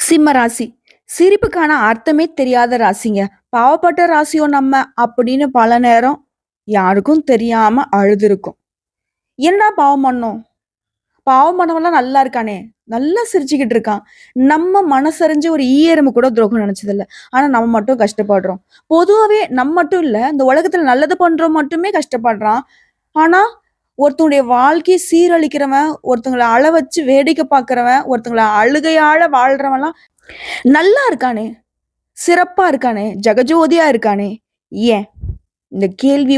சிம்ம ராசி. சிரிப்புக்கான அர்த்தமே தெரியாத ராசிங்க. பாவப்பட்ட ராசியோ நம்ம அப்படின்னு பல நேரம் யாருக்கும் தெரியாம அழுதுருக்கும். என்னடா பாவம் பண்ணோம்? பாவம் பண்ணவன்லாம் நல்லா இருக்கானே! நல்லா சிரிச்சுக்கிட்டு இருக்கான். நம்ம மனசறிஞ்சு ஒரு எறும்பு கூட துரோகம் நினைச்சதில்ல. ஆனா நம்ம மட்டும் கஷ்டப்படுறோம். பொதுவாவே நம்ம மட்டும் இல்ல, இந்த உலகத்துல நல்லது பண்றவன் மட்டுமே கஷ்டப்படுறான். ஆனா, ஒருத்தனுடைய வாழ்க்கைய சீரழிக்கிறவன், ஒருத்தங்கள அழ வச்சு வேடிக்கை பார்க்கிறவன், ஒருத்தங்கள அழுகையால வாழ்றவன்லாம் நல்லா இருக்கானே! சிறப்பா இருக்கானே! ஜெகஜோதியா இருக்கானே! ஏன்? இந்த கேள்வி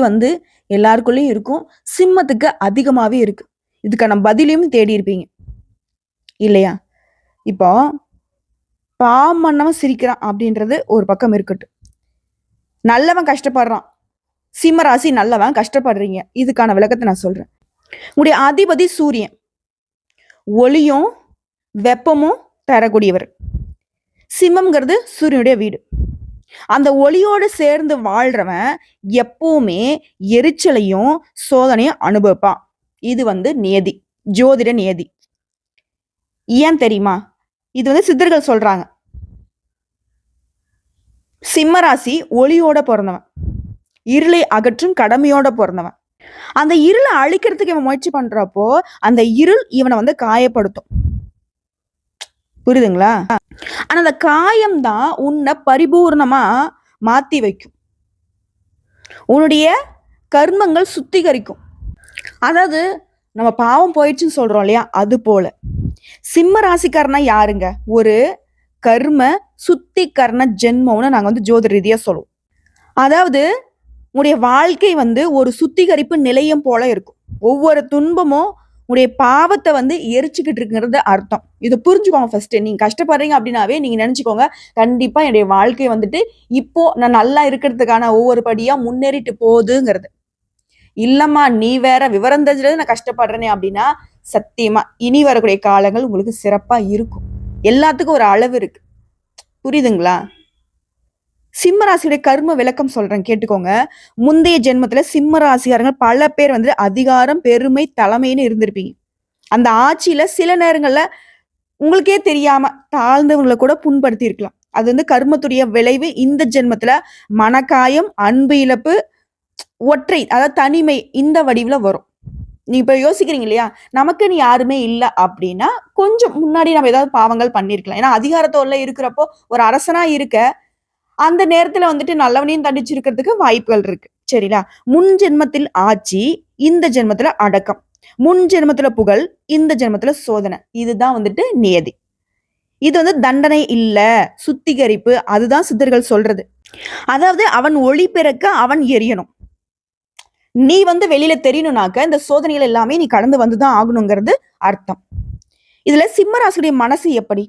எல்லாருக்குள்ளயும் இருக்கும். சிம்மத்துக்கு அதிகமாவே இருக்கு. இதுக்கான பதிலையும் தேடி இருப்பீங்க. இல்லையா? இப்போ பாவம் பண்ணவன் சிரிக்கிறான் அப்படின்றது ஒரு பக்கம் இருக்கட்டும். நல்லவன் கஷ்டப்படுறான். சிம்ம ராசி நல்லவன் கஷ்டப்படுறீங்க. இதுக்கான விளக்கத்த நான் சொல்றேன். உங்களுடைய அதிபதி சூரியன். ஒளியும், வெப்பமும் தரக்கூடியவர். சிம்மம்ங்கிறது சூரியனுடைய வீடு. அந்த ஒளியோடு சேர்ந்து வாழ்றவன் எப்பவுமே எரிச்சலையும் சோதனையும் அனுபவிப்பான். இது நியதி, ஜோதிட நியதி. ஏன் தெரியுமா? இது சித்தர்கள் சொல்றாங்க. சிம்ம ராசி ஒளியோட பிறந்தவன், இருளை அகற்றும் கடமையோட பிறந்தவன். அந்த இருளை அழிக்கிறதுக்கு இவன் முயற்சி பண்றப்போ அந்த இருள் இவனை காயப்படுத்தும். புரியுதுங்களா? ஆனா அந்த காயம் தான் உன்னை பரிபூர்ணமா மாத்தி வைக்கும். உன்னுடைய கர்மங்கள் சுத்திகரிக்கும். அதாவது நம்ம பாவம் போயிடுச்சுன்னு சொல்றோம் இல்லையா? அது போல சிம்ம ராசிக்காரனா யாருங்க? ஒரு கர்ம சுத்திகரண ஜென்மம்னு நாங்க ஜோதிட ரீதியா சொல்லுவோம். அதாவது உங்களுடைய வாழ்க்கை ஒரு சுத்திகரிப்பு நிலையம் போல இருக்கும். ஒவ்வொரு துன்பமும் உங்களுடைய பாவத்தை எரிச்சுக்கிட்டு இருக்குங்கிறது அர்த்தம். இதை புரிஞ்சுக்கோங்க. ஃபர்ஸ்ட் நீங்க கஷ்டப்படுறீங்க அப்படின்னாவே நீங்க நினைச்சுக்கோங்க, கண்டிப்பா என்னுடைய வாழ்க்கை இப்போ நான் நல்லா இருக்கிறதுக்கான ஒவ்வொரு படியா முன்னேறிட்டு போகுதுங்கிறது. இல்லம்மா நீ வேற விவரம் தெரிஞ்சது நான் கஷ்டப்படுறேனே அப்படின்னா சத்தியமா இனி வரக்கூடிய காலங்கள் உங்களுக்கு சிறப்பா இருக்கும். எல்லாத்துக்கும் ஒரு அளவு இருக்கு. புரியுதுங்களா? சிம்ம ராசியுடைய கர்ம விளக்கம் சொல்றேன், கேட்டுக்கோங்க. முந்தைய ஜென்மத்துல சிம்ம ராசிக்காரங்க பல பேர் அதிகாரம், பெருமை, தலைமைன்னு இருந்திருப்பீங்க. அந்த ஆட்சியில சில நேரங்கள்ல உங்களுக்கே தெரியாம தாழ்ந்தவங்களை கூட புண்படுத்தி இருக்கலாம். அது கர்மத்துடைய விளைவு. இந்த ஜென்மத்துல மனக்காயம், அன்பு இழப்பு, ஒற்றை அதாவது தனிமை இந்த வடிவுல வரும். நீ இப்ப யோசிக்கிறீங்க இல்லையா? நமக்குன்னு யாருமே இல்லை அப்படின்னா கொஞ்சம் முன்னாடி நம்ம ஏதாவது பாவங்கள் பண்ணிருக்கலாம். ஏன்னா அதிகாரத்தோட இருக்கிறப்போ ஒரு அரசனா இருக்க அந்த நேரத்துல நல்லவனையும் தண்டிச்சிருக்கிறதுக்கு வாய்ப்புகள் இருக்கு. சரிங்களா? முன் ஜென்மத்தில் ஆட்சி, இந்த ஜென்மத்துல அடக்கம். முன் ஜென்மத்துல புகழ், இந்த ஜென்மத்துல சோதனை. இதுதான் நியதி. இது தண்டனை இல்ல, சுத்திகரிப்பு. அதுதான் சித்தர்கள் சொல்றது. அதாவது அவன் ஒளி பிறக்க அவன் எரியணும். நீ வெளியில தெரியணும்னாக்க இந்த சோதனைகள் எல்லாமே நீ கடந்து வந்துதான் ஆகணுங்கிறது அர்த்தம். இதுல சிம்மராசுடைய மனசு எப்படி?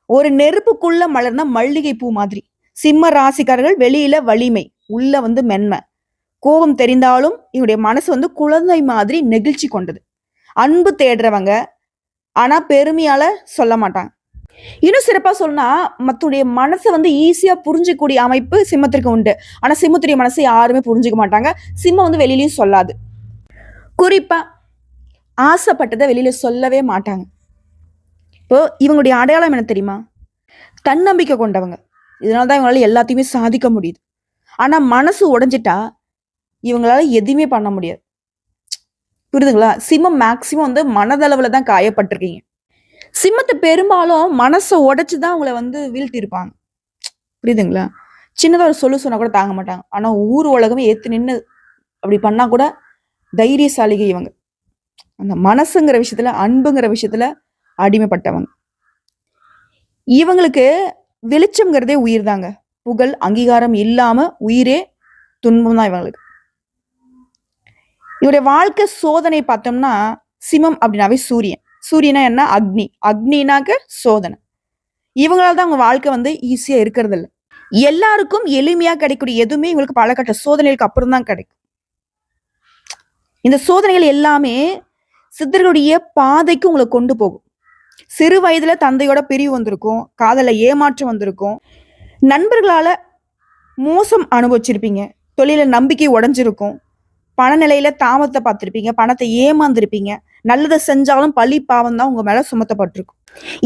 ஒரு நெருப்புக்குள்ள மலர்ந்த மல்லிகை பூ மாதிரி. சிம்ம ராசிக்காரர்கள் வெளியில வலிமை, உள்ள மென்மை. கோபம் தெரிந்தாலும் இவருடைய மனசு குழந்தை மாதிரி நெகிழ்ச்சி கொண்டது. அன்பு தேடுறவங்க, ஆனா பெருமையால சொல்ல மாட்டாங்க. இன்னும் சிறப்பா சொன்னா மத்தனுடைய மனசை ஈஸியா புரிஞ்சுக்கூடிய அமைப்பு சிம்மத்திற்கு உண்டு. ஆனா சிம்மத்துடைய மனசை யாருமே புரிஞ்சுக்க மாட்டாங்க. சிம்மம் வெளியிலயும் சொல்லாது. குறிப்பா ஆசைப்பட்டதை வெளியில சொல்லவே மாட்டாங்க. இப்போ இவங்களுடைய அடையாளம் என்ன தெரியுமா? தன்னம்பிக்கை கொண்டவங்க. இதனாலதான் இவங்களால எல்லாத்தையுமே சாதிக்க முடியுது. ஆனா மனசு உடைஞ்சிட்டா இவங்களால எதுவுமே பண்ண முடியாது. புரியுதுங்களா? சிம்மம் மேக்சிமம் மனதளவுல தான் காயப்பட்டிருக்கீங்க. சிம்மத்தை பெரும்பாலும் மனசை உடைச்சுதான் அவங்கள வீழ்த்தி இருப்பாங்க. புரியுதுங்களா? சின்னதா ஒரு சொன்னா கூட தாங்க மாட்டாங்க. ஆனா ஊர் உலகமே ஏத்து நின்று அப்படி பண்ணா கூட தைரியசாலிகை இவங்க. அந்த மனசுங்கிற விஷயத்துல, அன்புங்கிற விஷயத்துல அடிமைப்பட்டவங்க. இவங்களுக்கு வெளிச்சம்ங்கிறதே உயிர் தாங்க. புகழ், அங்கீகாரம் இல்லாம உயிரே துன்பம் தான் இவங்களுக்கு. இவருடைய வாழ்க்கை சோதனை பார்த்தோம்னா சிம்மம் அப்படின்னாவே சூரியன். சூரியனா என்ன? அக்னி. அக்னினாக்க சோதனை. இவங்களால தான் அவங்க வாழ்க்கை ஈஸியா இருக்கிறது இல்லை. எல்லாருக்கும் எளிமையா கிடைக்கக்கூடிய எதுவுமே இவங்களுக்கு பலகட்ட சோதனைகளுக்கு அப்புறம் தான் கிடைக்கும். இந்த சோதனைகள் எல்லாமே சித்தர்களுடைய பாதைக்கு உங்களை கொண்டு போகும். சிறு வயதுல தந்தையோட பிரிவு வந்திருக்கும், காதல ஏமாற்றம் வந்திருக்கும், நண்பர்களால மோசம் அனுபவிச்சிருப்பீங்க, தொழில நம்பிக்கை உடைஞ்சிருக்கும், பணநிலையில தாமதத்தை பார்த்திருப்பீங்க, பணத்தை ஏமாந்திருப்பீங்க, நல்லதை செஞ்சாலும் பழி பாவம் தான் உங்க மேல சுமத்தப்பட்டிருக்கும்.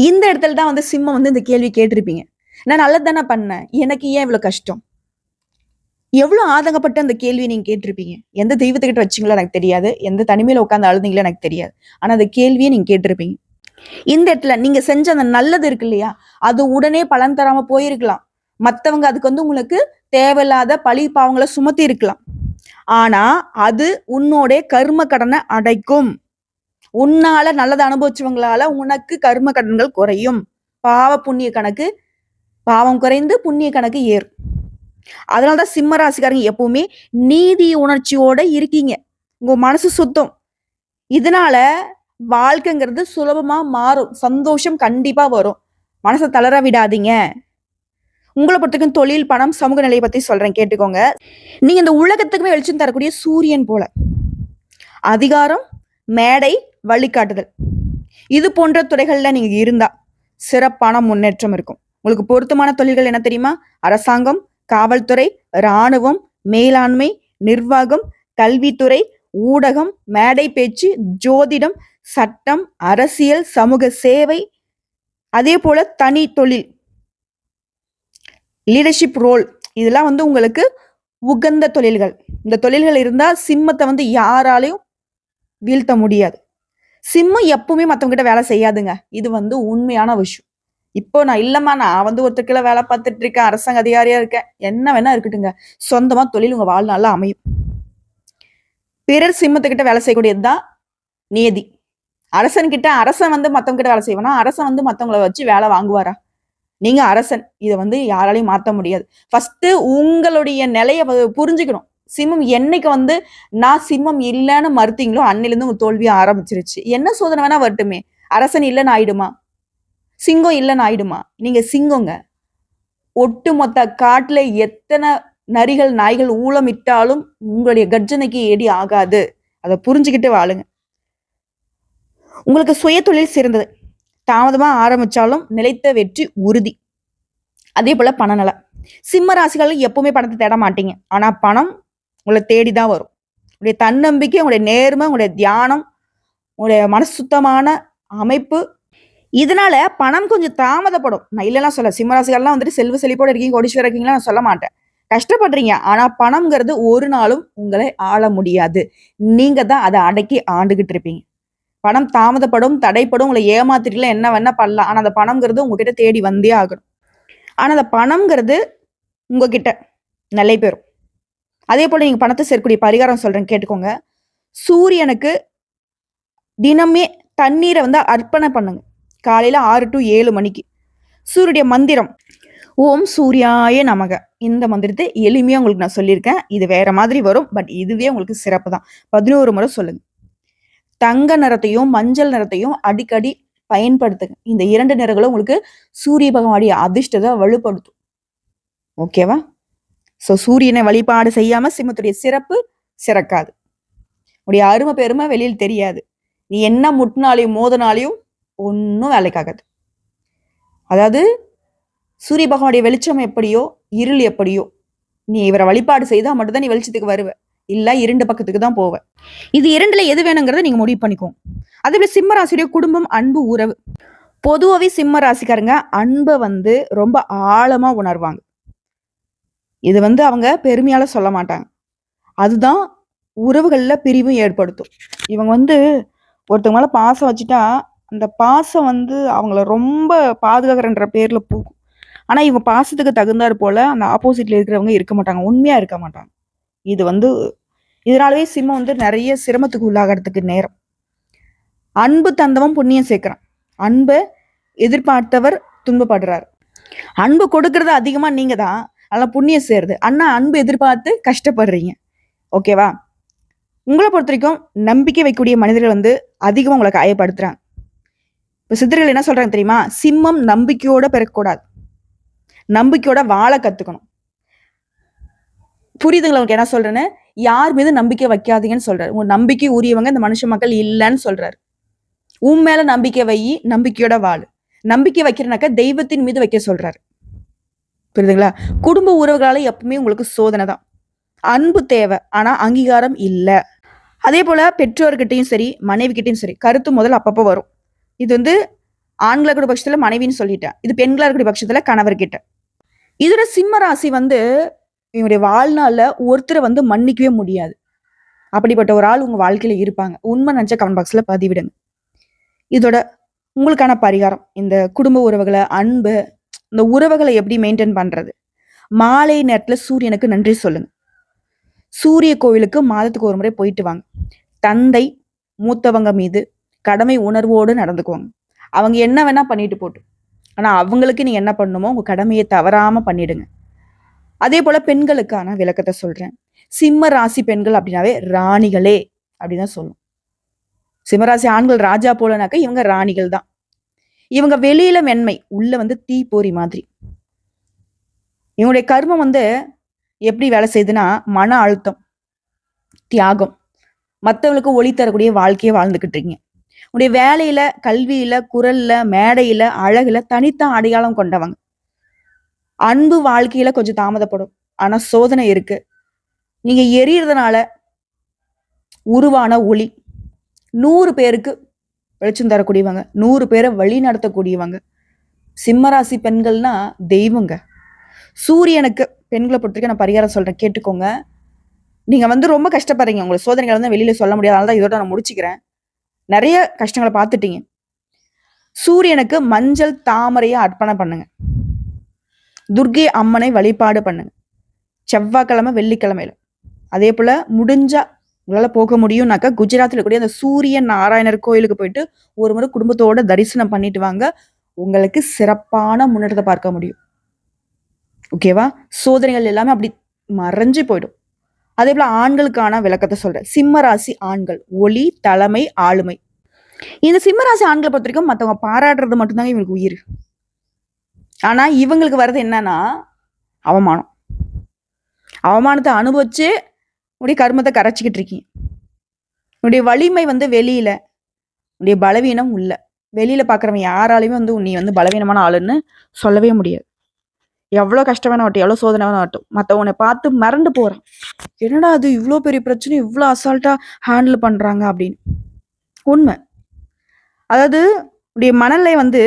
இந்த இடத்துல தான் வந்து சிம்மம் வந்து இந்த கேள்வி கேட்டிருப்பீங்க. நான் நல்லது தானே பண்ணேன். எனக்கு ஏன் இவ்வளவு கஷ்டம்? எவ்வளவு ஆதங்கப்பட்டு அந்த கேள்வியை நீங்க கேட்டிருப்பீங்க. எந்த தெய்வத்துக்கிட்ட வச்சீங்களோ எனக்கு தெரியாது. எந்த தனிமையில உட்கார்ந்து அழுதீங்களோ எனக்கு தெரியாது. ஆனா அந்த கேள்வியை நீங்க கேட்டிருப்பீங்க. இந்த இடத்துல நீங்க செஞ்ச அந்த நல்லது இருக்கு இல்லையா? அது உடனே பலன் தராம போயிருக்கலாம். மத்தவங்க அதுக்கு வந்து உங்களுக்கு தேவையில்லாத பழி பாவங்கள சுமத்தி இருக்கலாம். ஆனா அது உன்னோட கர்ம கடனை அடைக்கும். உன்னால நல்லதை அனுபவிச்சவங்களால உனக்கு கர்ம கடன்கள் குறையும். பாவ புண்ணிய கணக்கு பாவம் குறைந்து புண்ணிய கணக்கு ஏறும். அதனாலதான் சிம்ம ராசிக்காரங்க எப்பவுமே நீதி உணர்ச்சியோட இருக்கீங்க. உங்க மனசு சுத்தம். இதனால வாழ்க்கைங்கிறது சுலபமா மாறும். சந்தோஷம் கண்டிப்பா வரும். மனசை தளர விடாதீங்க. உங்களை பொறுத்தவரைக்கும் தொழில், பணம், சமூக நிலையை பத்தி சொல்றேன் கேட்டுக்கோங்க. நீங்க இந்த உலகத்துக்குமே வெளிச்சம் தரக்கூடிய சூரியன் போல. அதிகாரம், மேடை, வழிகாட்டுதல் இது போன்ற துறைகள்ல நீங்க இருந்தா சிறப்பான முன்னேற்றம் இருக்கும். உங்களுக்கு பொருத்தமான தொழில்கள் என்ன தெரியுமா? அரசாங்கம், காவல்துறை, இராணுவம், மேலாண்மை, நிர்வாகம், கல்வித்துறை, ஊடகம், மேடை பேச்சு, ஜோதிடம், சட்டம், அரசியல், சமூக சேவை, அதே போல தனி தொழில், லீடர்ஷிப் ரோல், இதெல்லாம் வந்து உங்களுக்கு உகந்த தொழில்கள். இந்த தொழில்கள் இருந்தா சிம்மத்தை வந்து யாராலையும் வீழ்த்த முடியாது. சிம்மம் எப்பவுமே மத்தவங்க கிட்ட வேலை செய்யாதுங்க. இது வந்து உண்மையான விஷயம். இப்போ நான் இல்லம்மா, நான் வந்து ஒருத்தருக்குள்ள வேலை பார்த்துட்டு இருக்கேன், அரசாங்க அதிகாரியா இருக்கேன், என்ன வேணா இருக்கட்டுங்க, சொந்தமா தொழில் உங்க வாழ்நாள்ல அமையும். பிறர் சிம்மத்துக்கிட்ட வேலை செய்யக்கூடியதுதான் நியதி. அரசன் கிட்ட அரசன் வந்து மத்தவங்க கிட்ட வேலை செய்வானா? அரசன் வந்து மத்தவங்களை வச்சு வேலை வாங்குவாரா? நீங்க அரசன். இதை வந்து யாராலையும் மாத்த முடியாது. ஃபர்ஸ்ட் உங்களுடைய நிலையை புரிஞ்சுக்கணும். சிம்மம் என்னைக்கு வந்து நான் சிம்மம் இல்லைன்னு மறுத்தீங்களோ அன்னிலிருந்து உங்க தோல்வியை ஆரம்பிச்சிருச்சு. என்ன சோதனை வேணா வரட்டுமே, அரசன் இல்லைன்னு ஆயிடுமா? சிங்கம் இல்லைன்னு ஆயிடுமா? நீங்க சிங்கங்க. ஒட்டுமொத்த காட்டுல எத்தனை நரிகள், நாய்கள் ஊளமிட்டாலும் உங்களுடைய கர்ஜனைக்கு எடி ஆகாது. அதை புரிஞ்சுக்கிட்டு வாழுங்க. உங்களுக்கு சுய தொழில் சிறந்தது. தாமதமா ஆரம்பிச்சாலும் நிலைத்த வெற்றி உறுதி. அதே போல பணநலம். சிம்ம ராசிகள் எப்பவுமே பணத்தை தேட மாட்டீங்க. ஆனா பணம் உங்களை தேடிதான் வரும். உங்களுடைய தன்னம்பிக்கை, உங்களுடைய நேர்மை, உங்களுடைய தியானம், உங்களுடைய மனசு சுத்தமான அமைப்பு, இதனால பணம் கொஞ்சம் தாமதப்படும். நான் இல்லைன்னா சொல்ல, சிம்மராசிகள்லாம் வந்துட்டு செல்வ செழிப்போட இருக்கீங்க, கோடீஸ்வரர் இருக்கீங்களா, நான் சொல்ல மாட்டேன். கஷ்டப்படுறீங்க. ஆனா பணம்ங்கிறது ஒரு நாளும் உங்களை ஆள முடியாது. நீங்க தான் அதை அடக்கி ஆண்டுகிட்டு இருப்பீங்க. பணம் தாமதப்படும், தடைப்படும், உங்களை ஏமாத்திட்டுல என்ன வேணா பண்ணலாம். ஆனா அந்த பணம்ங்கிறது உங்ககிட்ட தேடி வந்தே ஆகணும். ஆனா அந்த பணம்ங்கிறது உங்ககிட்ட நிலை பெறும். அதே போல நீங்க பணத்தை சேர்க்கக்கூடிய பரிகாரம் சொல்றேன் கேட்டுக்கோங்க. சூரியனுக்கு தினமே தண்ணீரை வந்து அர்ப்பணை பண்ணுங்க. காலையில 6 to 7 மணிக்கு. சூரியனுடைய மந்திரம் ஓம் சூர்யாய நமக. இந்த மந்திரத்தை எளிமையா உங்களுக்கு நான் சொல்லியிருக்கேன். இது வேற மாதிரி வரும், பட் இதுவே உங்களுக்கு சிறப்பு தான். 11 முறை சொல்லுங்க. தங்க நிறத்தையும் மஞ்சள் நிறத்தையும் அடிக்கடி பயன்படுத்துங்க. இந்த 2 நிறங்களும் உங்களுக்கு சூரிய பகவானுடைய அதிர்ஷ்டத்தை வலுப்படுத்தும். ஓகேவா? ஸோ சூரியனை வழிபாடு செய்யாம சிம்மத்துடைய சிறப்பு சிறக்காது. உடைய அருமை பெருமை வெளியில் தெரியாது. நீ என்ன முட்டினாலையும் மோதனாலையும் ஒன்றும் வேலைக்காகாது. அதாவது சூரிய பகவானுடைய வெளிச்சம் எப்படியோ இருள் எப்படியோ, நீ இவரை வழிபாடு செய்தா மட்டும்தான் நீ வெளிச்சத்துக்கு வருவ. இல்ல 2 பக்கத்துக்கு தான் போவ. இது 2ல எது வேணுங்கிறத நீங்க முடிவு பண்ணிக்கோங்க. அதே போல சிம்ம ராசியுடைய குடும்பம், அன்பு, உறவு. பொதுவாகவே சிம்ம ராசிக்காரங்க அன்பை வந்து ரொம்ப ஆழமா உணர்வாங்க. இது வந்து அவங்க பெருமையால சொல்ல மாட்டாங்க. அதுதான் உறவுகள்ல பிரிவும் ஏற்படுத்தும். இவங்க வந்து ஒருத்தவங்க மேல பாசம் வச்சுட்டா அந்த பாசம் வந்து அவங்கள ரொம்ப பாதுகாக்கிறன்ற பேர்ல போகும். ஆனா இவங்க பாசத்துக்கு தகுந்தாற் போல அந்த ஆப்போசிட்ல இருக்கிறவங்க இருக்க மாட்டாங்க, உண்மையா இருக்க மாட்டாங்க. இது வந்து இதனாலவே சிம்மம் வந்து நிறைய சிரமத்துக்கு உள்ளாகிறதுக்கு நேரம். அன்பு தந்தவன் புண்ணியம் சேர்க்கிறான். அன்பை எதிர்பார்த்தவர் துன்பப்படுறாரு. அன்பு கொடுக்கறது அதிகமா நீங்க தான், ஆனா புண்ணியம் சேருது. அண்ணா அன்பு எதிர்பார்த்து கஷ்டப்படுறீங்க. ஓகேவா? உங்களை பொறுத்த வரைக்கும் நம்பிக்கை வைக்கக்கூடிய மனிதர்கள் வந்து அதிகமா உங்களை காயப்படுத்துறாங்க. இப்ப சித்தர்கள் என்ன சொல்றாங்க தெரியுமா? சிம்மம் நம்பிக்கையோட பிறக்கக்கூடாது, நம்பிக்கையோட வாழ கத்துக்கணும். புரியுதுங்களா உங்களுக்கு என்ன சொல்றேன்னு? யார் மீது நம்பிக்கை வைக்காதீங்கன்னு சொல்றாரு. உங்க நம்பிக்கை உரியவங்க இந்த மனுஷ மக்கள் இல்லைன்னு சொல்றாரு. உன் மேல நம்பிக்கை வை, நம்பிக்கையோட வாழு. நம்பிக்கை வைக்கிறனாக்க தெய்வத்தின் மீது வைக்க சொல்றாரு. புரியுதுங்களா? குடும்ப உறவுகளால எப்பவுமே உங்களுக்கு சோதனை தான். அன்பு தேவை, ஆனா அங்கீகாரம் இல்லை. அதே போல பெற்றோர்கிட்டையும் சரி, மனைவி கிட்டையும் சரி, கருத்து முதல் அப்பப்போ வரும். இது வந்து ஆண்களா இருக்கக்கூடிய பட்சத்துல மனைவின்னு சொல்லிட்டேன். இது பெண்களா இருக்கக்கூடிய பட்சத்துல கணவர்கிட்ட. இதோட சிம்ம ராசி வந்து இவங்களுடைய வாழ்நாள்ல ஒருத்தரை வந்து மன்னிக்கவே முடியாது. அப்படிப்பட்ட ஒரு ஆள் உங்க வாழ்க்கையில இருப்பாங்க. உண்மை நினைச்சா கமெண்ட் பாக்ஸ்ல பதிவிடுங்க. இதோட உங்களுக்கான பரிகாரம், இந்த குடும்ப உறவுகளை, அன்பு, இந்த உறவுகளை எப்படி மெயின்டைன் பண்றது? மாலை நேரத்துல சூரியனுக்கு நன்றி சொல்லுங்க. சூரிய கோவிலுக்கு மாதத்துக்கு ஒரு முறை போயிட்டு வாங்க. தந்தை மூத்தவங்க மீது கடமை உணர்வோடு நடந்துக்குவாங்க. அவங்க என்ன வேணா பண்ணிட்டு போட்டும், ஆனா அவங்களுக்கு நீங்க என்ன பண்ணணுமோ உங்க கடமையை தவறாம பண்ணிடுங்க. அதே போல பெண்களுக்கான விளக்கத்தை சொல்றேன். சிம்ம ராசி பெண்கள் அப்படின்னாவே ராணிகளே அப்படிதான் சொல்லும். சிம்மராசி ஆண்கள் ராஜா போலனாக்க இவங்க ராணிகள் தான். இவங்க வெளியில மென்மை, உள்ள வந்து தீப்பொறி மாதிரி. இவங்களுடைய கர்மம் வந்து எப்படி வேலை செய்யுதுன்னா, மன அழுத்தம், தியாகம், மற்றவங்களுக்கு ஒளி தரக்கூடிய வாழ்க்கையை வாழ்ந்துகிட்டு இருக்கீங்க. உங்களுடைய வேலையில, கல்வியில, குரல்ல, மேடையில, அழகுல தனித்த அடையாளம் கொண்டவங்க. அன்பு வாழ்க்கையில கொஞ்சம் தாமதப்படும், ஆனா சோதனை இருக்கு. நீங்க எரியறதுனால உருவான ஒளி 100 பேருக்கு வெளிச்சம் தரக்கூடியவங்க, 100 பேரை வழி நடத்தக்கூடியவங்க. சிம்மராசி பெண்கள்னா தெய்வங்க. சூரியனுக்கு பெண்களை பொறுத்தவரைக்கும் நான் பரிகாரம் சொல்றேன், கேட்டுக்கோங்க. நீங்க வந்து ரொம்ப கஷ்டப்படுறீங்க, உங்களுக்கு சோதனைகள் வந்து வெளியில சொல்ல முடியாது, அதனால தான் இதோட நான் முடிச்சுக்கிறேன். நிறைய கஷ்டங்களை பார்த்துட்டீங்க. சூரியனுக்கு மஞ்சள் தாமரையை அர்ப்பணம் பண்ணுங்க. துர்க்கை அம்மனை வழிபாடு பண்ணுங்க, செவ்வாய்க்கிழமை வெள்ளிக்கிழமையில. அதே போல முடிஞ்சா உங்களால போக முடியும்னாக்கா குஜராத்தில் கூடிய அந்த சூரிய நாராயணர் கோயிலுக்கு போயிட்டு ஒரு முறை குடும்பத்தோட தரிசனம் பண்ணிட்டு வாங்க. உங்களுக்கு சிறப்பான முன்னேற்றத்தை பார்க்க முடியும். ஓகேவா? சோதனைகள் எல்லாமே அப்படி மறைஞ்சு போயிடும். அதே போல ஆண்களுக்கான விளக்கத்தை சொல்றேன். சிம்ம ராசி ஆண்கள் ஒளி, தலைமை, ஆளுமை. இந்த சிம்மராசி ஆண்களை பொறுத்த வரைக்கும் மற்றவங்க பாராட்டுறது மட்டும்தாங்க இவங்களுக்கு உயிர். ஆனா இவங்களுக்கு வர்றது என்னன்னா அவமானம். அவமானத்தை அனுபவிச்சு உடைய கர்மத்தை கரைச்சிக்கிட்டு இருக்கீங்க. உன்னுடைய வலிமை வந்து வெளியில, உன்னுடைய பலவீனம் உள்ள. வெளியில பாக்குறவங்க யாராலையுமே வந்து நீ வந்து பலவீனமான ஆளுன்னு சொல்லவே முடியாது. எவ்வளவு கஷ்டமான ஆகட்டும், எவ்வளவு சோதனையான ஆகட்டும், மற்றவனை பார்த்து மறந்து போறான். என்னடா அது இவ்வளோ பெரிய பிரச்சனை இவ்வளோ அசால்ட்டா ஹேண்டில் பண்றாங்க அப்படின்னு. உண்மை. அதாவது உடைய மனநிலை வந்து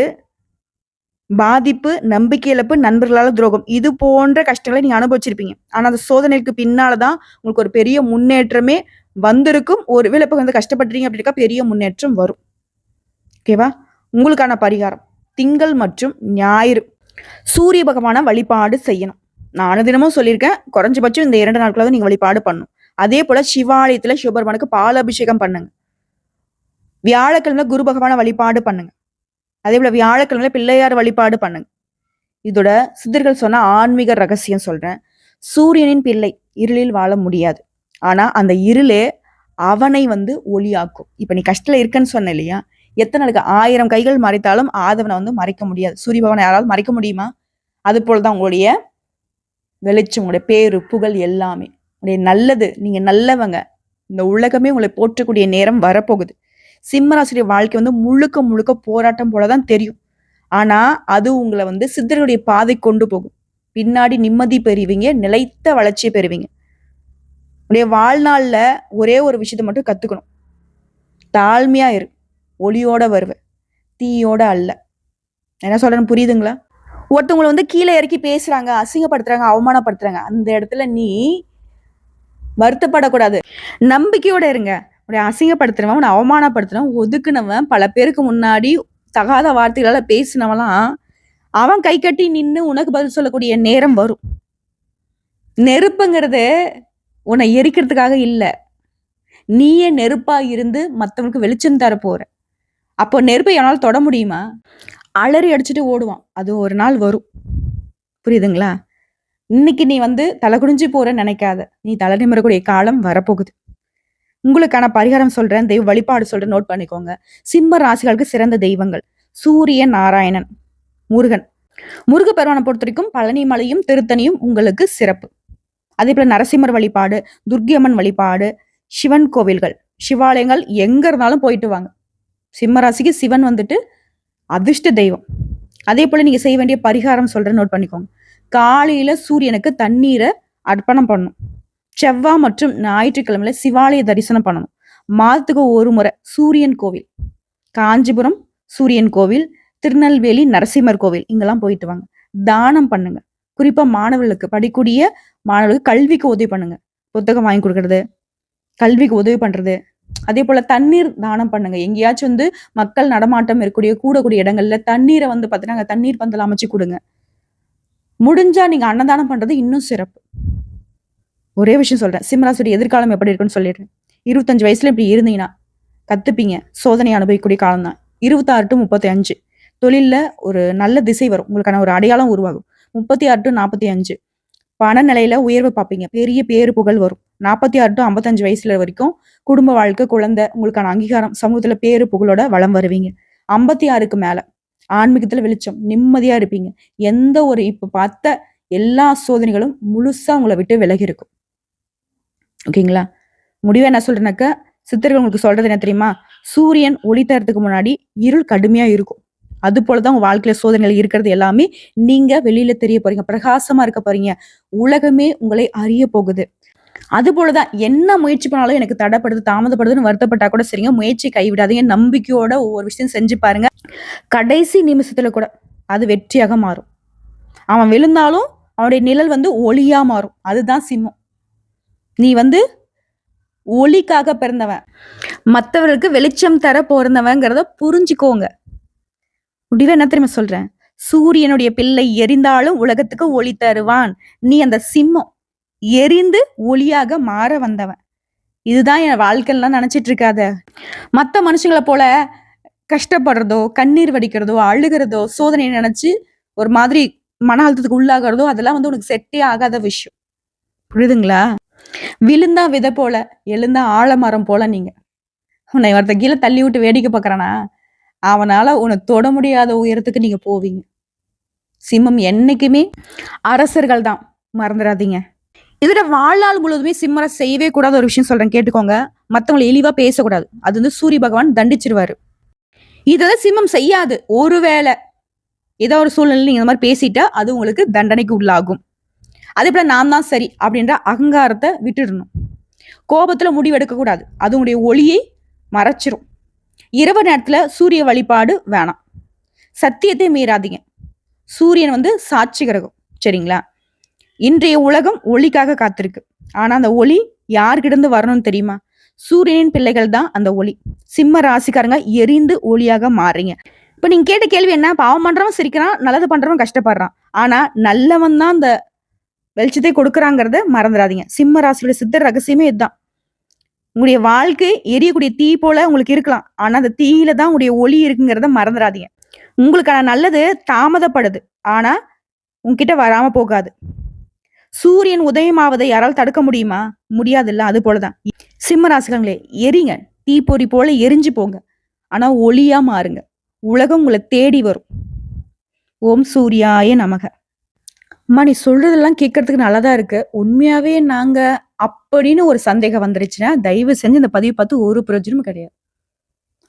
பாதிப்பு, நம்பிக்கை இழப்பு, நண்பர்களால துரோகம், இது போன்ற கஷ்டங்களை நீங்க அனுபவிச்சிருப்பீங்க. ஆனா அந்த சோதனைக்கு பின்னால்தான் உங்களுக்கு ஒரு பெரிய முன்னேற்றமே வந்திருக்கும். ஒருவேளை இப்ப வந்து கஷ்டப்படுறீங்க அப்படின்னா பெரிய முன்னேற்றம் வரும். ஓகேவா? உங்களுக்கான பரிகாரம், திங்கள் மற்றும் ஞாயிறு சூரிய பகவான வழிபாடு செய்யணும். நான் அனுதினமும் சொல்லியிருக்கேன், குறைஞ்சபட்சம் இந்த 2 நாட்களாவது நீங்க வழிபாடு பண்ணணும். அதே போல சிவாலயத்துல சிவபெருமானுக்கு பால் அபிஷேகம் பண்ணுங்க. வியாழக்கிழமை குரு பகவான வழிபாடு பண்ணுங்க. அதே போல வியாழக்கிழமை பிள்ளையார் வழிபாடு பண்ணுங்க. இதோட சித்தர்கள் சொன்ன ஆன்மீக ரகசியம் சொல்றேன். சூரியனின் பிள்ளை இருளில் வாழ முடியாது, ஆனா அந்த இருளே அவனை வந்து ஒளியாக்கும். இப்ப நீ கஷ்டத்துல இருக்கன்னு சொன்ன இல்லையா, எத்தனை நாளுக்கு 1000 கைகள் மறைத்தாலும் ஆதவனை வந்து மறைக்க முடியாது. சூரிய பகவானை யாராவது மறைக்க முடியுமா? அது போலதான் உங்களுடைய வெளிச்சம், உங்களுடைய பேரு புகழ் எல்லாமே, உங்களுடைய நல்லது, நீங்க நல்லவங்க, இந்த உலகமே உங்களை போற்றக்கூடிய நேரம் வரப்போகுது. சிம்மராசிரிய வாழ்க்கை வந்து முழுக்க முழுக்க போராட்டம் போலதான் தெரியும். ஆனா அது உங்களை வந்து சித்தர்களுடைய பாதை கொண்டு போகும். பின்னாடி நிம்மதி பெறுவீங்க, நிலைத்த வளர்ச்சியை பெறுவீங்க. உடைய வாழ்நாள்ல ஒரே ஒரு விஷயத்த மட்டும் கத்துக்கணும். தாழ்மையா இரு, ஒளியோட வருவ, தீயோட அல்ல. என்ன சொல்றேன்னு புரியுதுங்களா? ஒருத்தவங்களை வந்து கீழே இறக்கி பேசுறாங்க, அசிங்கப்படுத்துறாங்க, அவமானப்படுத்துறாங்க, அந்த இடத்துல நீ வருத்தப்படக்கூடாது, நம்பிக்கையோட இருங்க. உடைய அசிங்கப்படுத்துறவன், உன்னை அவமானப்படுத்துறவன், ஒதுக்குனவன், பல பேருக்கு முன்னாடி தகாத வார்த்தைகளால பேசினவெல்லாம் அவன் கை கட்டி நின்று உனக்கு பதில் சொல்லக்கூடிய நேரம் வரும். நெருப்புங்கிறது உன்னை எரிக்கிறதுக்காக இல்லை, நீயே நெருப்பா இருந்து மற்றவங்களுக்கு வெளிச்சம் தர போற. அப்போ நெருப்பை என்னால் தொட முடியுமா? அலறி அடிச்சுட்டு ஓடுவான், அது ஒரு நாள் வரும். புரியுதுங்களா? இன்னைக்கு நீ வந்து தலை குடிஞ்சு போறன்னு நினைக்காத, நீ தலை நிமிரக்கூடிய காலம் வரப்போகுது. உங்களுக்கான பரிகாரம் சொல்றேன், தெய்வ வழிபாடு சொல்றேன், நோட் பண்ணிக்கோங்க. சிம்ம ராசிகளுக்கு சிறந்த தெய்வங்கள் சூரிய நாராயணன், முருகன். முருக பெருமானை பொறுத்த வரைக்கும் பழனி மலையும் திருத்தணியும் உங்களுக்கு சிறப்பு. அதே போல நரசிம்மர் வழிபாடு, துர்க்கியம்மன் வழிபாடு, சிவன் கோவில்கள், சிவாலயங்கள் எங்க இருந்தாலும் போயிட்டு வாங்க. சிம்மராசிக்கு சிவன் வந்துட்டு அதிர்ஷ்ட தெய்வம். அதே போல நீங்க செய்ய வேண்டிய பரிகாரம் சொல்றேன், நோட் பண்ணிக்கோங்க. காலையில சூரியனுக்கு தண்ணீரை அர்ப்பணம் பண்ணணும். செவ்வாய் மற்றும் ஞாயிற்றுக்கிழமையில சிவாலய தரிசனம் பண்ணணும். மாதத்துக்கு ஒரு முறை சூரியன் கோவில், காஞ்சிபுரம் சூரியன் கோவில், திருநெல்வேலி நரசிம்மர் கோவில் இங்கெல்லாம் போயிட்டு வாங்க. தானம் பண்ணுங்க. குறிப்பா மாணவர்களுக்கு, படிக்கக்கூடிய மாணவர்களுக்கு கல்விக்கு உதவி பண்ணுங்க. புத்தகம் வாங்கி கொடுக்கறது, கல்விக்கு உதவி பண்றது. அதே போல தண்ணீர் தானம் பண்ணுங்க. எங்கேயாச்சும் மக்கள் நடமாட்டம் கூடக்கூடிய இடங்கள்ல தண்ணீரை பாத்தீங்கன்னா தண்ணீர் பந்தல் அமைச்சு கொடுங்க. முடிஞ்சா நீங்க அன்னதானம் பண்றது இன்னும் சிறப்பு. ஒரே விஷயம் சொல்றேன், சிம்மராசியுடைய எதிர்காலம் எப்படி இருக்குன்னு சொல்லிடுறேன். 25 வயசுல இப்படி இருந்தீங்கன்னா கத்துப்பீங்க. சோதனை அனுபவிக்கக்கூடிய காலம் தான். 26 to 35 தொழில்ல ஒரு நல்ல திசை வரும். உங்களுக்கான ஒரு அடையாளம் உருவாகும். 36 to 45 பண நிலையில உயர்வு பார்ப்பீங்க. பெரிய பேரு புகழ் வரும். 46 to 55 வயசுல வரைக்கும் குடும்ப வாழ்க்கை, குழந்தை, உங்களுக்கான அங்கீகாரம், சமூகத்துல பேரு புகழோட வளம் வருவீங்க. 56க்கு மேல ஆன்மீகத்துல வெளிச்சம், நிம்மதியா இருப்பீங்க. எந்த ஒரு இப்ப பார்த்த எல்லா சோதனைகளும் முழுசா உங்களை விட்டு விலகி இருக்கும். ஓகேங்களா? முடிவை என்ன சொல்றேன்னாக்க, சித்தர்கள் உங்களுக்கு சொல்றது என்ன தெரியுமா? சூரியன் ஒளி தரத்துக்கு முன்னாடி இருள் கடுமையா இருக்கும். அது போலதான் உங்க வாழ்க்கையில சோதனைகள் இருக்கிறது எல்லாமே நீங்க வெளியில தெரிய போறீங்க, பிரகாசமா இருக்க போறீங்க. உலகமே உங்களை அறிய போகுது. அது போலதான் என்ன முயற்சி பண்ணாலும் எனக்கு தடைப்படுது, தாமதப்படுதுன்னு வருத்தப்பட்டா கூட சரிங்க, முயற்சி கைவிடாதீங்க. நம்பிக்கையோட ஒவ்வொரு விஷயம் செஞ்சு பாருங்க. கடைசி நிமிஷத்துல கூட அது வெற்றியாக மாறும். அவன் விழுந்தாலும் அவனுடைய நிழல் ஒளியா மாறும். அதுதான் சிம்மம். நீ ஒளிக்காக பிறந்தவன், மற்றவர்களுக்கு வெளிச்சம் தர பிறந்தவங்கிறத புரிஞ்சுக்கோங்க. முடிவை என்ன தெரியுமா சொல்றேன்? சூரியனுடைய பிள்ளை எரிந்தாலும் உலகத்துக்கு ஒளி தருவான். நீ அந்த சிம்மம், எரிந்து ஒளியாக மாற வந்தவன். இதுதான் என் வாழ்க்கைலாம் நினைச்சிட்டு இருக்காத. மற்ற மனுஷங்களை போல கஷ்டப்படுறதோ, கண்ணீர் வடிக்கிறதோ, அழுகிறதோ, சோதனையை நினைச்சு ஒரு மாதிரி மன அழுத்தத்துக்கு உள்ளாகிறதோ அதெல்லாம் உனக்கு செட்டே ஆகாத விஷயம். புரியுதுங்களா? விழுந்தா விதை போல, எழுந்தா ஆலமரம் போல. நீங்க உன்னை ஒருத்த கீழே தள்ளி விட்டு வேடிக்கை பார்க்கறானா, அவனால உன்னை தொட முடியாத உயரத்துக்கு நீங்க போவீங்க. சிம்மம் என்னைக்குமே அரசர்கள் தான், மறந்துடாதீங்க. இதோட வாழ்நாள் முழுவதுமே சிம்மரை செய்யவே கூடாத ஒரு விஷயம் சொல்றேன், கேட்டுக்கோங்க. மத்தவங்களை இழிவா பேசக்கூடாது. அது சூரிய பகவான் தண்டிச்சிருவாரு. இதெல்லாம் சிம்மம் செய்யாது. ஒருவேளை ஏதோ ஒரு சூழ்நிலை நீங்க இந்த மாதிரி பேசிட்டா அது உங்களுக்கு தண்டனைக்கு உள்ளாகும். அதே போல நான் தான் சரி அப்படின்ற அகங்காரத்தை விட்டுடணும். கோபத்துல முடிவெடுக்க கூடாது. அது உங்களுடைய ஒளியை மறைச்சிரும். இரவு நேரத்துல சூரிய வழிபாடு வேணாம். சத்தியத்தை மீறாதீங்க. சூரியன் சாட்சி கிரகம், சரிங்களா? இன்றைய உலகம் ஒளிக்காக காத்திருக்கு. ஆனா அந்த ஒளி யார்கிட்ட வரணும்னு தெரியுமா? சூரியனின் பிள்ளைகள் தான் அந்த ஒளி. சிம்ம ராசிக்காரங்க எரிந்து ஒளியாக மாறுறீங்க. இப்ப நீங்க கேட்ட கேள்வி என்ன? பாவம் பண்றவன் சிரிக்கிறான், நல்லது பண்றவன் கஷ்டப்படுறான். ஆனா நல்லவன் தான் அந்த வெளிச்சத்தை கொடுக்குறாங்கிறத மறந்துடாதீங்க. சிம்ம ராசியோட சித்தர் ரகசியமே இதுதான். உங்களுடைய வாழ்க்கை எரியக்கூடிய தீ போல உங்களுக்கு இருக்கலாம். ஆனா அந்த தீயில தான் உங்களுடைய ஒளி இருக்குங்கிறத மறந்துடாதீங்க. உங்களுக்கான நல்லது தாமதப்படுது, ஆனா உங்ககிட்ட வராம போகாது. சூரியன் உதயமாவதை யாரால் தடுக்க முடியுமா? முடியாது இல்ல? அது போலதான் சிம்ம ராசிகளே, எரிங்க, தீப்பொறி போல எரிஞ்சு போங்க. ஆனா ஒளியா மாறுங்க. உலகம் உங்களை தேடி வரும். ஓம் சூர்யாய நமக. அம்மா, நீ சொல்றதெல்லாம் கேட்கறதுக்கு நல்லாதான் இருக்கு. உண்மையாவே நாங்க அப்படின்னு ஒரு சந்தேகம் வந்துருச்சுன்னா தயவு செஞ்சு இந்த பதிவு பார்த்து ஒரு பிரயோஜனமும் கிடையாது.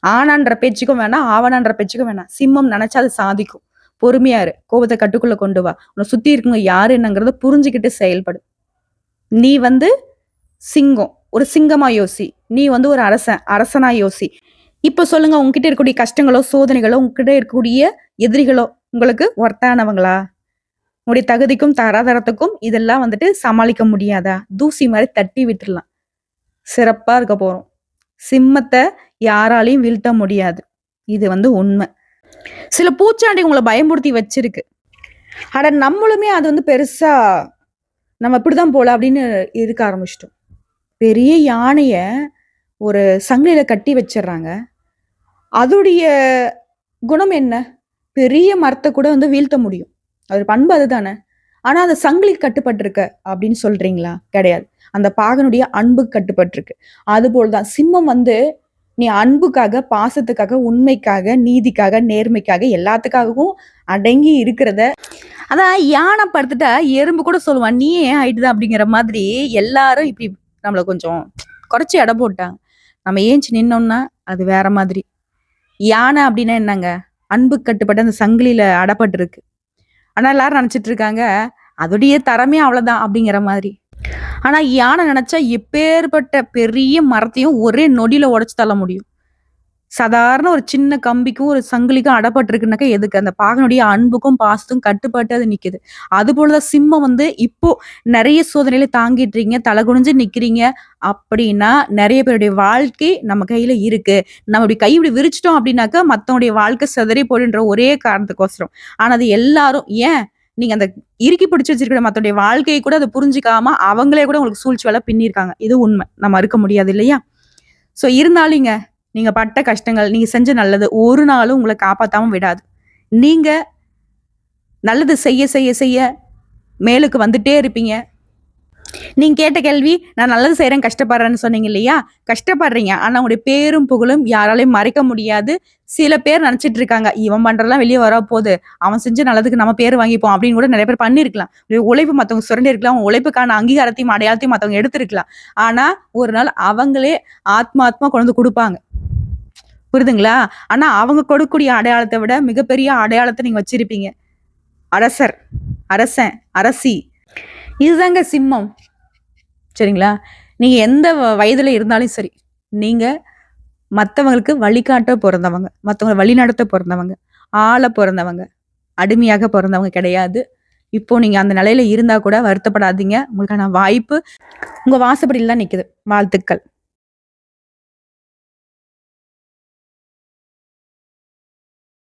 ஆனான்ற பேச்சுக்கும் வேணாம், ஆவணான்ற பேச்சுக்கும் வேணாம். சிம்மம் நினைச்சா அது சாதிக்கும். பொறுமையா இரு. கோபத்தை கட்டுக்குள்ள கொண்டு வா. உன்னை சுத்தி இருக்குங்க யாரு என்னங்கிறத புரிஞ்சுக்கிட்டு செயல்படு. நீ சிங்கம், ஒரு சிங்கமா யோசி. நீ ஒரு அரசனா யோசி. இப்ப சொல்லுங்க, உங்ககிட்ட இருக்கக்கூடிய கஷ்டங்களோ, சோதனைகளோ, உங்ககிட்ட இருக்கக்கூடிய எதிரிகளோ உங்களுக்கு ஒர்த்தானவங்களா? உங்களுடைய தகுதிக்கும் தராதரத்துக்கும் இதெல்லாம் சமாளிக்க முடியாதா? தூசி மாதிரி தட்டி விட்டுடலாம். சிறப்பா இருக்க போறோம். சிம்மத்தை யாராலையும் வீழ்த்த முடியாது. இது உண்மை. சில பூச்சாண்டி உங்களை பயமுறுத்தி வச்சிருக்கு. ஆனா நம்மளுமே அது பெருசா நம்ம இப்படிதான் போல அப்படின்னு இருக்க ஆரம்பிச்சிட்டோம். பெரிய யானைய ஒரு சங்கிலியில கட்டி வச்சிடுறாங்க. அதோடைய குணம் என்ன? பெரிய மரத்தை கூட வீழ்த்த முடியும். அது பண்பு அதுதானே. ஆனா அந்த சங்கிலி கட்டுப்பட்டிருக்க அப்படின்னு சொல்றீங்களா? கிடையாது. அந்த பாகனுடைய அன்பு கட்டுப்பட்டிருக்கு. அது போலதான் சிம்மம் நீ அன்புக்காக, பாசத்துக்காக, உண்மைக்காக, நீதிக்காக, நேர்மைக்காக, எல்லாத்துக்காகவும் அடங்கி இருக்கிறத, அதான் யானை படுத்துட்டா எறும்பு கூட சொல்லுவான் நீ ஏன் ஆயிட்டுதான் அப்படிங்கிற மாதிரி எல்லாரும் இப்படி நம்மள கொஞ்சம் குறைச்சி எடை போட்டாங்க. நம்ம ஏஞ்சி நின்னோம்னா அது வேற மாதிரி. யானை அப்படின்னா என்னங்க? அன்பு கட்டுப்பட்டு அந்த சங்கிலியில அடப்பட்டு இருக்கு. ஆனா எல்லாரும் நினைச்சிட்டு இருக்காங்க அதோடைய தரமே அவ்வளவுதான் அப்படிங்கிற மாதிரி. ஆனா யானை நினைச்சா எப்பேற்பட்ட பெரிய மரத்தையும் ஒரே நொடியில உடைச்சு தள்ள முடியும். சாதாரண ஒரு சின்ன கம்பிக்கும், ஒரு சங்கிலிக்கும் அடப்பட்டுருக்குனாக்கா எதுக்கு? அந்த பாகனுடைய அன்புக்கும், பாசத்துக்கும் கட்டுப்பட்டு அது நிக்குது. அதுபோல தான் சிம்மம் வந்து இப்போ நெறைய சோதனைகள தாங்கிட்றீங்க, தலகுனிஞ்சு நிக்கிறீங்க அப்படின்னா, நெறைய பேருடைய வாழ்க்கை நம்ம கையில இருக்கு. நம்ம இப்டி கை இப்டி விரிச்சுட்டோம் அப்டின்னாக்கா, மத்தவங்களுடைய வாழ்க்கை சிதறி போயிடுன்ற ஒரே காரணத்துக்கோசரம். ஆனா அது எல்லாரும் ஏன்? நீங்க அந்த இறுக்கி பிடிச்சு வச்சிருக்கிற மத்தவங்களுடைய வாழ்க்கைய கூட அத புரிஞ்சுக்காம, அவங்களே கூட உங்களுக்கு சூழ்ச்சி வேல பின்னியிருக்காங்க. இது உண்ம. நம்ம மறுக்க முடியாது இல்லையா? இருந்தாலுங்க, நீங்க பட்ட கஷ்டங்கள், நீங்க செஞ்ச நல்லது ஒரு நாளும் உங்கள காப்பாத்தாம விடாது. நீங்க நல்லது செய்ய, செய்ய, செய்ய மேலுக்கு வந்துட்டே இருப்பீங்க. நீங்க கேட்ட கேள்வி, நான் நல்லது செய்றேன், கஷ்டப்படுறேன்னு சொன்னீங்க இல்லையா? கஷ்டப்படுறீங்க. ஆனா உங்களுடைய பேரும், புகழும் யாராலயும் மறைக்க முடியாது. சில பேர் நெனச்சுட்டு இருக்காங்க, இவன் பண்றதெல்லாம் வெளிய வரப்போது. அவன் செஞ்ச நல்லதுக்கு நம்ம பேர் வாங்கிப்போம் அப்படின்னு கூட நெறைய பேர் பண்ணியிருக்கலாம். உழைப்பு மத்தவங்க சுரண்டியிருக்கலாம். உங்க உழைப்புக்கான அங்கீகாரத்தையும், அடையாளத்தையும் மத்தவங்க எடுத்திருக்கலாம். ஆனா, ஒரு நாள் அவங்களே ஆத்மார்த்தமா கொண்டு வந்து குடுப்பாங்க. புரியுதுங்களா? ஆனா அவங்க கொடுக்கக்கூடிய அடையாளத்த விட மிகப்பெரிய அடையாளத்த நீங்க வச்சிருப்பீங்க. அரசர், அரசன், அரசி. இதுதாங்க சிம்மம். சரிங்களா? நீங்க எந்த வயதுல இருந்தாலும் சரி, நீங்க மத்தவங்களுக்கு வழிகாட்ட பொறந்தவங்க. மத்தவங்கள வழிநடத்த பொறந்தவங்க. ஆள பொறந்தவங்க. அடிமையாக பொறந்தவங்க கிடையாது. இப்போ நீங்க அந்த நிலையில இருந்தா கூட வருத்தப்படாதீங்க. உங்களுக்கான வாய்ப்பு உங்க வாசப்படியில தான் நிக்குது. வாழ்த்துக்கள்.